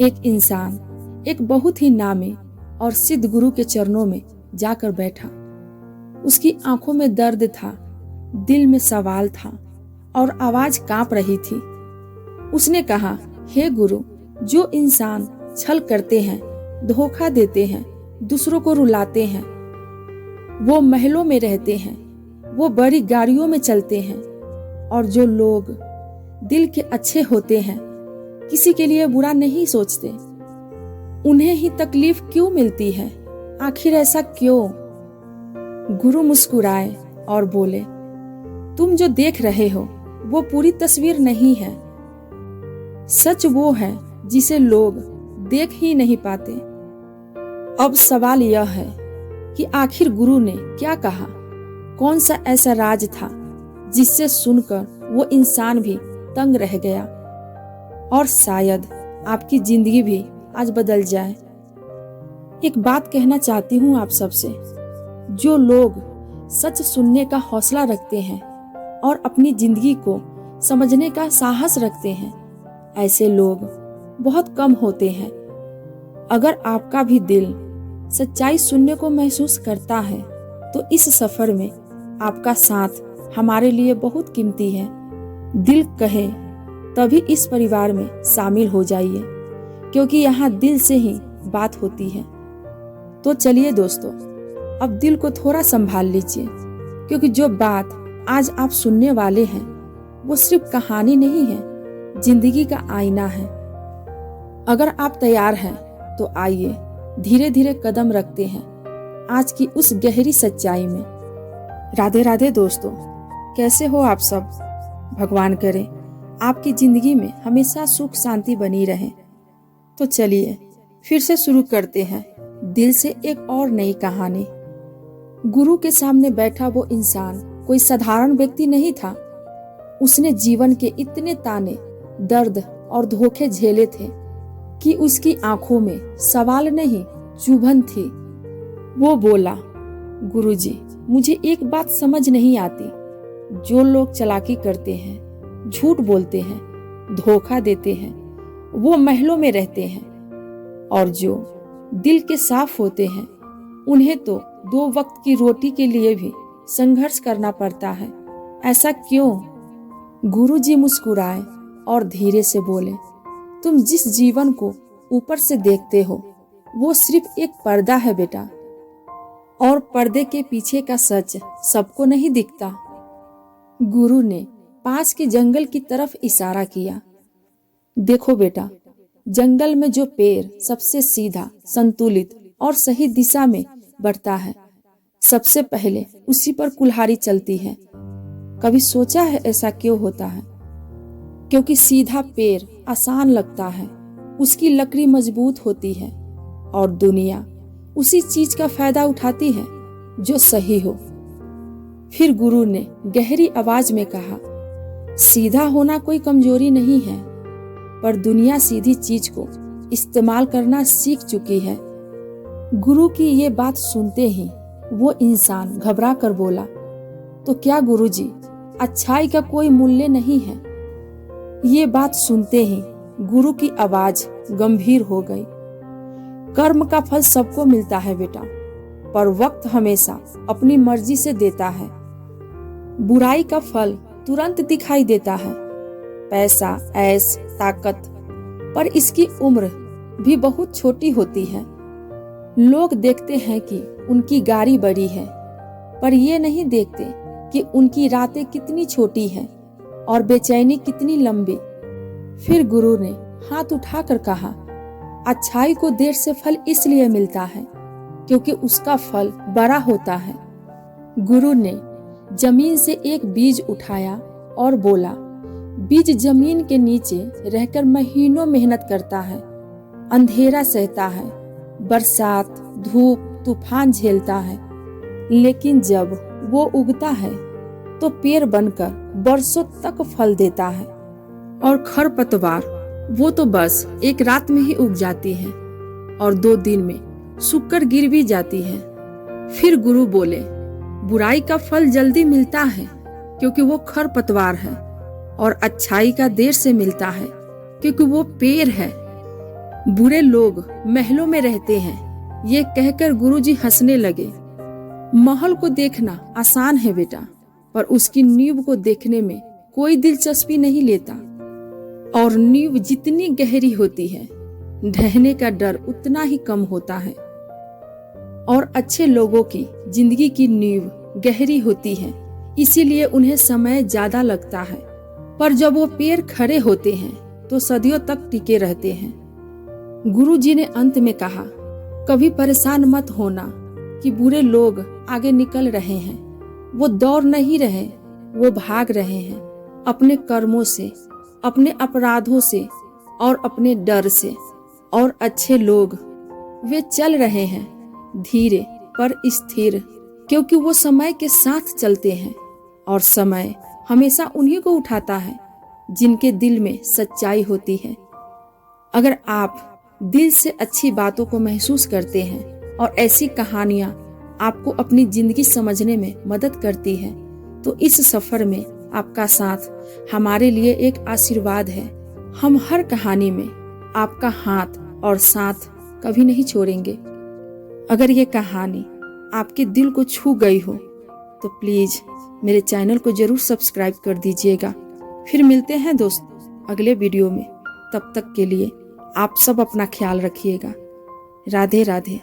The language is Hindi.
एक इंसान एक बहुत ही नामी और सिद्ध गुरु के चरणों में जाकर बैठा। उसकी आंखों में दर्द था, दिल में सवाल था और आवाज कांप रही थी। उसने कहा, हे गुरु, जो इंसान छल करते हैं, धोखा देते हैं, दूसरों को रुलाते हैं, वो महलों में रहते हैं, वो बड़ी गाड़ियों में चलते हैं, और जो लोग दिल के अच्छे होते हैं, किसी के लिए बुरा नहीं सोचते, उन्हें ही तकलीफ क्यों मिलती है? आखिर ऐसा क्यों? गुरु मुस्कुराए और बोले, तुम जो देख रहे हो वो पूरी तस्वीर नहीं है। सच वो है जिसे लोग देख ही नहीं पाते। अब सवाल यह है कि आखिर गुरु ने क्या कहा? कौन सा ऐसा राज था जिससे सुनकर वो इंसान भी तंग रह गया? और शायद आपकी जिंदगी भी आज बदल जाए। एक बात कहना चाहती हूँ आप सबसे, जो लोग सच सुनने का हौसला रखते हैं और अपनी जिंदगी को समझने का साहस रखते हैं, ऐसे लोग बहुत कम होते हैं। अगर आपका भी दिल सच्चाई सुनने को महसूस करता है तो इस सफर में आपका साथ हमारे लिए बहुत कीमती है। दिल कहे तभी इस परिवार में शामिल हो जाइए, क्योंकि यहाँ दिल से ही बात होती है। तो चलिए दोस्तों, अब दिल को थोड़ा संभाल लीजिए, क्योंकि जो बात आज आप सुनने वाले हैं वो सिर्फ कहानी नहीं है, जिंदगी का आईना है। अगर आप तैयार हैं तो आइए धीरे धीरे कदम रखते हैं आज की उस गहरी सच्चाई में। राधे राधे दोस्तों, कैसे हो आप सब? भगवान करे आपकी जिंदगी में हमेशा सुख शांति बनी रहे। तो चलिए फिर से शुरू करते हैं दिल से एक और नई कहानी। गुरु के सामने बैठा वो इंसान कोई साधारण व्यक्ति नहीं था। उसने जीवन के इतने ताने, दर्द और धोखे झेले थे कि उसकी आंखों में सवाल नहीं, चुभन थी। वो बोला, गुरुजी, मुझे एक बात समझ नहीं आती। जो लोग चालाकी करते हैं, झूठ बोलते हैं, धोखा देते हैं, वो महलों में रहते हैं, और जो दिल के साफ होते हैं, उन्हें तो 2 वक्त की रोटी के लिए भी संघर्ष करना पड़ता है। ऐसा क्यों? गुरुजी मुस्कुराए और धीरे से बोले, तुम जिस जीवन को ऊपर से देखते हो वो सिर्फ एक पर्दा है बेटा, और पर्दे के पीछे का सच सबको नहीं दिखता। गुरु ने पास के जंगल की तरफ इशारा किया। देखो बेटा, जंगल में जो पेड़ सबसे सीधा, संतुलित और सही दिशा में बढ़ता है, सबसे पहले उसी पर कुल्हाड़ी चलती है। कभी सोचा है ऐसा क्यों होता है? क्योंकि सीधा पेड़ आसान लगता है, उसकी लकड़ी मजबूत होती है, और दुनिया उसी चीज का फायदा उठाती है जो सही हो। फिर गुरु ने गहरी आवाज में कहा, सीधा होना कोई कमजोरी नहीं है, पर दुनिया सीधी चीज को इस्तेमाल करना सीख चुकी है। गुरु की ये बात सुनते ही वो इंसान घबरा कर बोला, तो क्या गुरुजी, अच्छाई का कोई मूल्य नहीं है? ये बात सुनते ही गुरु की आवाज गंभीर हो गई। कर्म का फल सबको मिलता है बेटा, पर वक्त हमेशा अपनी मर्जी से देता है। बुराई का फल तुरंत दिखाई देता है, पैसा, ऐश, ताकत, पर इसकी उम्र भी बहुत छोटी होती है। लोग देखते हैं कि उनकी गाड़ी बड़ी है, पर ये नहीं देखते कि उनकी रातें कितनी छोटी हैं और बेचैनी कितनी लंबी। फिर गुरु ने हाथ उठाकर कहा, अच्छाई को देर से फल इसलिए मिलता है क्योंकि उसका फल बड़ा होता है। गुरु ने जमीन से एक बीज उठाया और बोला, बीज जमीन के नीचे रहकर महीनों मेहनत करता है, अंधेरा सहता है, बरसात, धूप, तूफान झेलता है, लेकिन जब वो उगता है तो पेड़ बनकर बरसों तक फल देता है। और खरपतवार, वो तो बस एक रात में ही उग जाती है और 2 दिन में सूखकर गिर भी जाती है। फिर गुरु बोले, बुराई का फल जल्दी मिलता है क्योंकि वो खरपतवार है, और अच्छाई का देर से मिलता है क्योंकि वो पेड़ है। बुरे लोग महलों में रहते हैं, ये कहकर गुरुजी हंसने लगे। महल को देखना आसान है बेटा, पर उसकी नींव को देखने में कोई दिलचस्पी नहीं लेता। और नींव जितनी गहरी होती है, ढहने का डर उतना ही कम होता है। और अच्छे लोगों की जिंदगी की नींव गहरी होती है, इसीलिए उन्हें समय ज्यादा लगता है, पर जब वो पेड़ खड़े होते हैं तो सदियों तक टिके रहते हैं। गुरुजी ने अंत में कहा, कभी परेशान मत होना कि बुरे लोग आगे निकल रहे हैं। वो दौड़ नहीं रहे, वो भाग रहे हैं अपने कर्मों से, अपने अपराधों से और अपने डर से। और अच्छे लोग वे चल रहे हैं धीरे पर स्थिर, क्योंकि वो समय के साथ चलते हैं और समय हमेशा उन्हीं को उठाता है जिनके दिल में सच्चाई होती है। अगर आप दिल से अच्छी बातों को महसूस करते हैं और ऐसी कहानियां आपको अपनी जिंदगी समझने में मदद करती है, तो इस सफर में आपका साथ हमारे लिए एक आशीर्वाद है। हम हर कहानी में आपका हाथ और साथ कभी नहीं छोड़ेंगे। अगर ये कहानी आपके दिल को छू गई हो तो प्लीज मेरे चैनल को जरूर सब्सक्राइब कर दीजिएगा। फिर मिलते हैं दोस्त अगले वीडियो में। तब तक के लिए आप सब अपना ख्याल रखिएगा। राधे राधे।